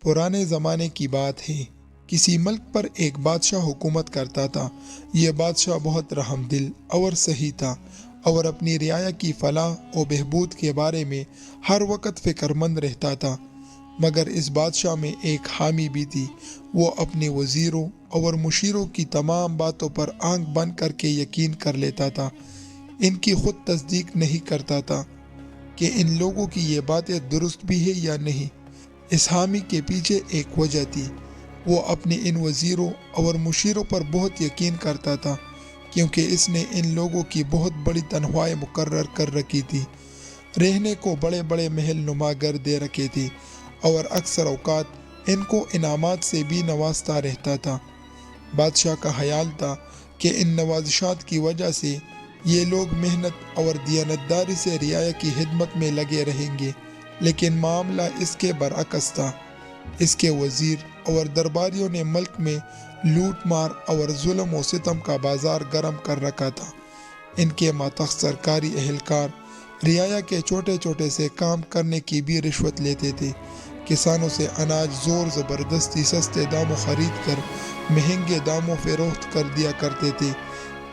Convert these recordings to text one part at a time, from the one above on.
پرانے زمانے کی بات ہے، کسی ملک پر ایک بادشاہ حکومت کرتا تھا۔ یہ بادشاہ بہت رحم دل اور صحیح تھا اور اپنی رعایا کی فلاح و بہبود کے بارے میں ہر وقت فکر مند رہتا تھا۔ مگر اس بادشاہ میں ایک خامی بھی تھی، وہ اپنے وزیروں اور مشیروں کی تمام باتوں پر آنکھ بند کر کے یقین کر لیتا تھا، ان کی خود تصدیق نہیں کرتا تھا کہ ان لوگوں کی یہ باتیں درست بھی ہے یا نہیں۔ اس حامی کے پیچھے ایک وجہ تھی، وہ اپنے ان وزیروں اور مشیروں پر بہت یقین کرتا تھا کیونکہ اس نے ان لوگوں کی بہت بڑی تنخواہیں مقرر کر رکھی تھی، رہنے کو بڑے بڑے محل نما گھر دے رکھے تھے اور اکثر اوقات ان کو انعامات سے بھی نوازتا رہتا تھا۔ بادشاہ کا خیال تھا کہ ان نوازشات کی وجہ سے یہ لوگ محنت اور دیانتداری سے رعایا کی خدمت میں لگے رہیں گے، لیکن معاملہ اس کے برعکس تھا۔ اس کے وزیر اور درباریوں نے ملک میں لوٹ مار اور ظلم و ستم کا بازار گرم کر رکھا تھا۔ ان کے ماتحت سرکاری اہلکار رعایا کے چھوٹے چھوٹے سے کام کرنے کی بھی رشوت لیتے تھے، کسانوں سے اناج زور زبردستی سستے داموں خرید کر مہنگے داموں فروخت کر دیا کرتے تھے۔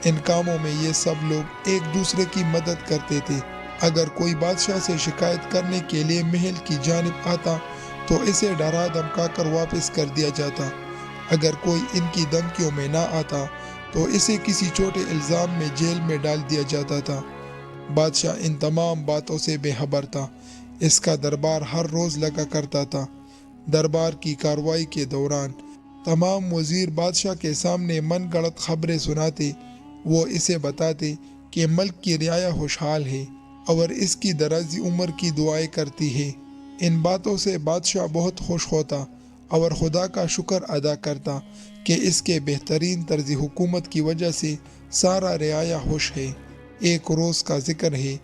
ان کاموں میں یہ سب لوگ ایک دوسرے کی مدد کرتے تھے۔ اگر کوئی بادشاہ سے شکایت کرنے کے لیے محل کی جانب آتا تو اسے ڈرا دھمکا کر واپس کر دیا جاتا۔ اگر کوئی ان کی دھمکیوں میں نہ آتا تو اسے کسی چھوٹے الزام میں جیل میں ڈال دیا جاتا تھا۔ بادشاہ ان تمام باتوں سے بے خبر تھا۔ اس کا دربار ہر روز لگا کرتا تھا۔ دربار کی کارروائی کے دوران تمام وزیر بادشاہ کے سامنے من گڑت خبریں سناتے۔ وہ اسے بتاتے کہ ملک کی رعایا خوشحال ہے اور اس کی درازی عمر کی دعائیں کرتی ہے۔ ان باتوں سے بادشاہ بہت خوش ہوتا اور خدا کا شکر ادا کرتا کہ اس کے بہترین طرز حکومت کی وجہ سے سارا رعایا خوش ہے۔ ایک روز کا ذکر ہے،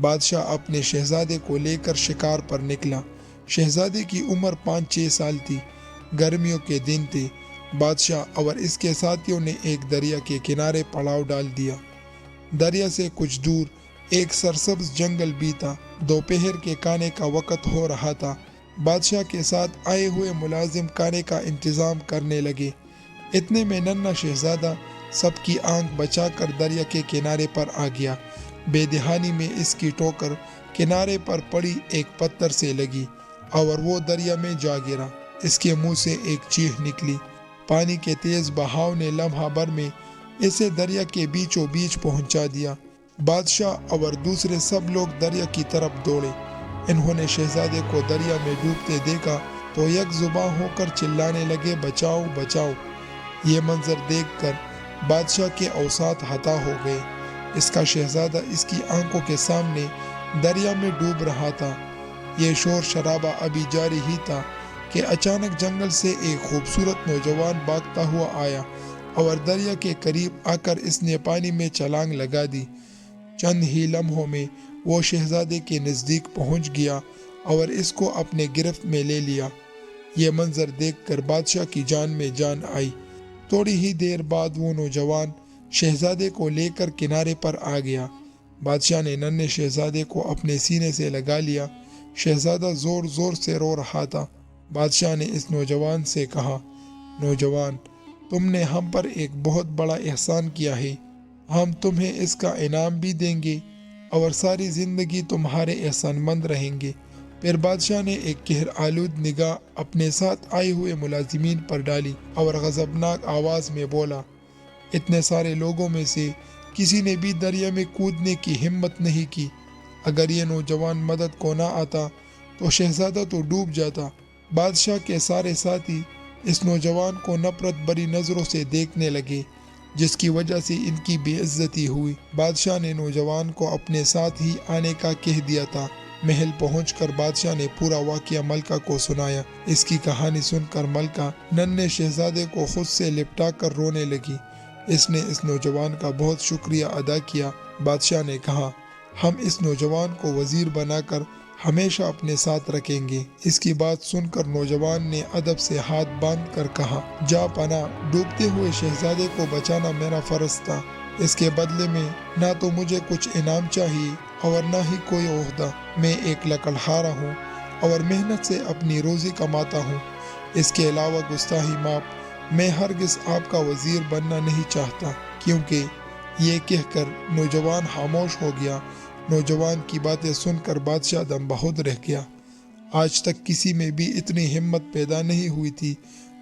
بادشاہ اپنے شہزادے کو لے کر شکار پر نکلا۔ شہزادے کی عمر 5-6 سال تھی۔ گرمیوں کے دن تھے۔ بادشاہ اور اس کے ساتھیوں نے ایک دریا کے کنارے پڑاؤ ڈال دیا۔ دریا سے کچھ دور ایک سرسبز جنگل بھی تھا۔ دوپہر کے کھانے کا وقت ہو رہا تھا۔ بادشاہ کے ساتھ آئے ہوئے ملازم کھانے کا انتظام کرنے لگے۔ اتنے میں ننھا شہزادہ سب کی آنکھ بچا کر دریا کے کنارے پر آ گیا۔ بے دہانی میں اس کی ٹوکر کنارے پر پڑی ایک پتھر سے لگی اور وہ دریا میں جا گرا۔ اس کے منہ سے ایک چیخ نکلی۔ پانی کے تیز بہاؤ نے لمحہ بھر میں اسے دریا کے بیچوں بیچ پہنچا دیا۔ بادشاہ اور دوسرے سب لوگ دریا کی طرف دوڑے۔ انہوں نے شہزادے کو دریا میں ڈوبتے دیکھا تو یک زباں ہو کر چلانے لگے، بچاؤ بچاؤ! یہ منظر دیکھ کر بادشاہ کے اوساط ہتا ہو گئے۔ اس کا شہزادہ اس کی آنکھوں کے سامنے دریا میں ڈوب رہا تھا۔ یہ شور شرابہ ابھی جاری ہی تھا کہ اچانک جنگل سے ایک خوبصورت نوجوان بھاگتا ہوا آیا اور دریا کے قریب آ کر اس نے پانی میں چھلانگ لگا دی۔ چند ہی لمحوں میں وہ شہزادے کے نزدیک پہنچ گیا اور اس کو اپنے گرفت میں لے لیا۔ یہ منظر دیکھ کر بادشاہ کی جان میں جان آئی۔ تھوڑی ہی دیر بعد وہ نوجوان شہزادے کو لے کر کنارے پر آ گیا۔ بادشاہ نے ننھے شہزادے کو اپنے سینے سے لگا لیا۔ شہزادہ زور زور سے رو رہا تھا۔ بادشاہ نے اس نوجوان سے کہا، نوجوان، تم نے ہم پر ایک بہت بڑا احسان کیا ہے۔ ہم تمہیں اس کا انعام بھی دیں گے اور ساری زندگی تمہارے احسان مند رہیں گے۔ پھر بادشاہ نے ایک قہر آلود نگاہ اپنے ساتھ آئے ہوئے ملازمین پر ڈالی اور غضبناک آواز میں بولا، اتنے سارے لوگوں میں سے کسی نے بھی دریا میں کودنے کی ہمت نہیں کی۔ اگر یہ نوجوان مدد کو نہ آتا تو شہزادہ تو ڈوب جاتا۔ بادشاہ کے سارے ساتھی اس نوجوان کو نفرت بری نظروں سے دیکھنے لگے، جس کی وجہ سے ان کی بے عزتی ہوئی۔ بادشاہ نے نوجوان کو اپنے ساتھ ہی آنے کا کہہ دیا تھا۔ محل پہنچ کر بادشاہ نے پورا واقعہ ملکہ کو سنایا۔ اس کی کہانی سن کر ملکہ ننھے شہزادے کو خود سے لپٹا کر رونے لگی۔ اس نے اس نوجوان کا بہت شکریہ ادا کیا۔ بادشاہ نے کہا، ہم اس نوجوان کو وزیر بنا کر ہمیشہ اپنے ساتھ رکھیں گے۔ اس کی بات سن کر نوجوان نے ادب سے ہاتھ باندھ کر کہا، جا پناہ، ڈوبتے ہوئے شہزادے کو بچانا میرا فرض تھا۔ اس کے بدلے میں نہ تو مجھے کچھ انعام چاہیے اور نہ ہی کوئی عہدہ۔ میں ایک لکڑہارا ہوں اور محنت سے اپنی روزی کماتا ہوں۔ اس کے علاوہ گستاخی معاف، میں ہرگز آپ کا وزیر بننا نہیں چاہتا، کیونکہ یہ کہہ کر نوجوان خاموش ہو گیا۔ نوجوان کی باتیں سن کر بادشاہ دم بہت رہ گیا۔ آج تک کسی میں بھی اتنی ہمت پیدا نہیں ہوئی تھی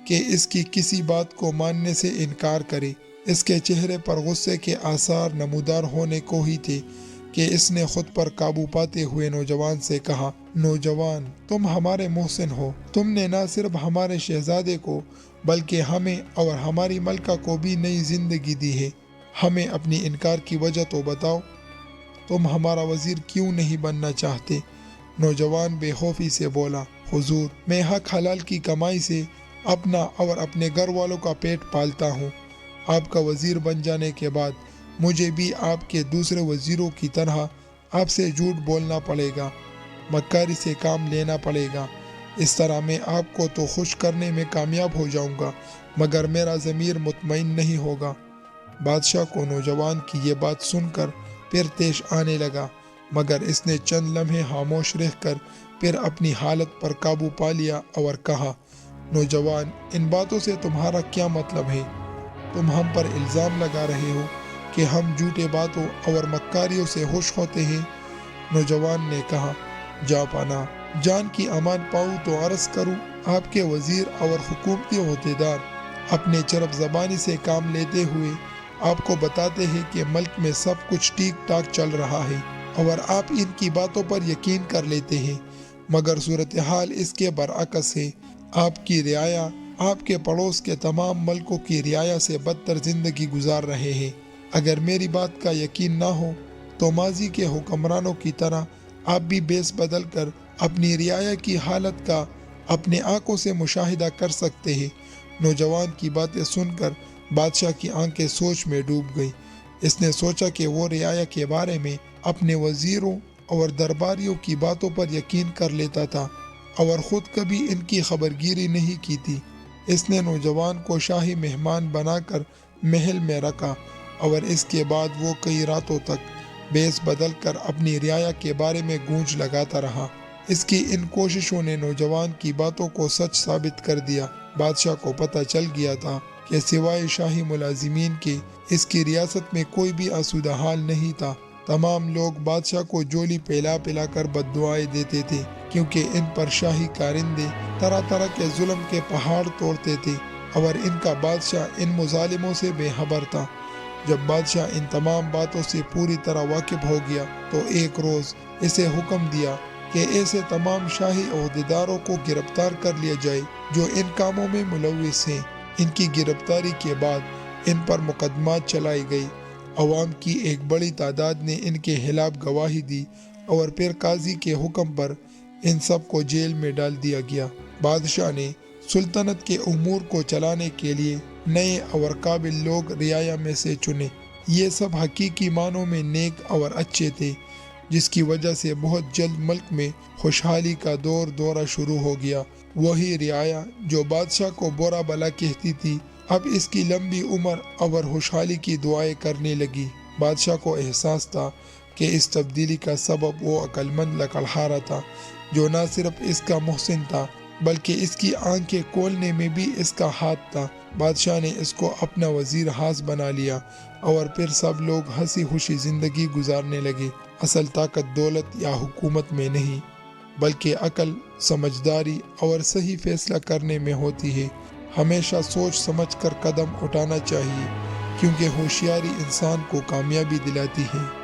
کہ اس کی کسی بات کو ماننے سے انکار کرے۔ اس کے چہرے پر غصے کے آثار نمودار ہونے کو ہی تھے کہ اس نے خود پر قابو پاتے ہوئے نوجوان سے کہا، نوجوان، تم ہمارے محسن ہو، تم نے نہ صرف ہمارے شہزادے کو بلکہ ہمیں اور ہماری ملکہ کو بھی نئی زندگی دی ہے۔ ہمیں اپنی انکار کی وجہ تو بتاؤ، تم ہمارا وزیر کیوں نہیں بننا چاہتے؟ نوجوان بے خوفی سے بولا، حضور، میں حق حلال کی کمائی سے اپنا اور اپنے گھر والوں کا پیٹ پالتا ہوں۔ آپ کا وزیر بن جانے کے بعد مجھے بھی آپ کے دوسرے وزیروں کی طرح آپ سے جھوٹ بولنا پڑے گا، مکاری سے کام لینا پڑے گا۔ اس طرح میں آپ کو تو خوش کرنے میں کامیاب ہو جاؤں گا، مگر میرا ضمیر مطمئن نہیں ہوگا۔ بادشاہ کو نوجوان کی یہ بات سن کر پھر تیش آنے لگا، مگر اس نے چند لمحے خاموش رہ کر پھر اپنی حالت پر قابو پا لیا اور کہا، نوجوان، ان باتوں سے تمہارا کیا مطلب ہے؟ تم ہم پر الزام لگا رہے ہو کہ ہم جھوٹے باتوں اور مکاریوں سے خوش ہوتے ہیں۔ نوجوان نے کہا، جاں پناہ، جان کی امان پاؤں تو عرض کروں، آپ کے وزیر اور حکومتی عہدیدار اپنے چرب زبانی سے کام لیتے ہوئے آپ کو بتاتے ہیں کہ ملک میں سب کچھ ٹھیک ٹھاک چل رہا ہے اور آپ ان کی باتوں پر یقین کر لیتے ہیں، مگر صورتحال اس کے برعکس ہے۔ آپ کی رعایا آپ کے پڑوس کے تمام ملکوں کی رعایا سے بدتر زندگی گزار رہے ہیں۔ اگر میری بات کا یقین نہ ہو تو ماضی کے حکمرانوں کی طرح آپ بھی بیس بدل کر اپنی رعایا کی حالت کا اپنے آنکھوں سے مشاہدہ کر سکتے ہیں۔ نوجوان کی باتیں سن کر بادشاہ کی آنکھیں سوچ میں ڈوب گئی۔ اس نے سوچا کہ وہ رعایا کے بارے میں اپنے وزیروں اور درباریوں کی باتوں پر یقین کر لیتا تھا اور خود کبھی ان کی خبرگیری نہیں کی تھی۔ اس نے نوجوان کو شاہی مہمان بنا کر محل میں رکھا اور اس کے بعد وہ کئی راتوں تک بیس بدل کر اپنی رعایا کے بارے میں گونج لگاتا رہا۔ اس کی ان کوششوں نے نوجوان کی باتوں کو سچ ثابت کر دیا۔ بادشاہ کو پتہ چل گیا تھا کہ سوائے شاہی ملازمین کے اس کی ریاست میں کوئی بھی آسودہ حال نہیں تھا۔ تمام لوگ بادشاہ کو جولی پلا پلا کر بد دعائیں دیتے تھے، کیونکہ ان پر شاہی کارندے طرح طرح کے ظلم کے پہاڑ توڑتے تھے اور ان کا بادشاہ ان مظالموں سے بے خبر تھا۔ جب بادشاہ ان تمام باتوں سے پوری طرح واقف ہو گیا تو ایک روز اسے حکم دیا کہ ایسے تمام شاہی عہدیداروں کو گرفتار کر لیا جائے جو ان کاموں میں ملوث ہیں۔ ان کی گرفتاری کے بعد ان پر مقدمات چلائی گئی۔ عوام کی ایک بڑی تعداد نے ان کے خلاف گواہی دی اور پھر قاضی کے حکم پر ان سب کو جیل میں ڈال دیا گیا۔ بادشاہ نے سلطنت کے امور کو چلانے کے لیے نئے اور قابل لوگ رعایا میں سے چنے۔ یہ سب حقیقی معنوں میں نیک اور اچھے تھے، جس کی وجہ سے بہت جلد ملک میں خوشحالی کا دورہ شروع ہو گیا۔ وہی رعایا جو بادشاہ کو برا بھلا کہتی تھی، اب اس کی لمبی عمر اور خوشحالی کی دعائیں کرنے لگی۔ بادشاہ کو احساس تھا کہ اس تبدیلی کا سبب وہ عقل مند لکڑہارا تھا جو نہ صرف اس کا محسن تھا بلکہ اس کی آنکھیں کھولنے میں بھی اس کا ہاتھ تھا۔ بادشاہ نے اس کو اپنا وزیر خاص بنا لیا اور پھر سب لوگ ہنسی خوشی زندگی گزارنے لگے۔ اصل طاقت دولت یا حکومت میں نہیں بلکہ عقل، سمجھداری اور صحیح فیصلہ کرنے میں ہوتی ہے۔ ہمیشہ سوچ سمجھ کر قدم اٹھانا چاہیے، کیونکہ ہوشیاری انسان کو کامیابی دلاتی ہے۔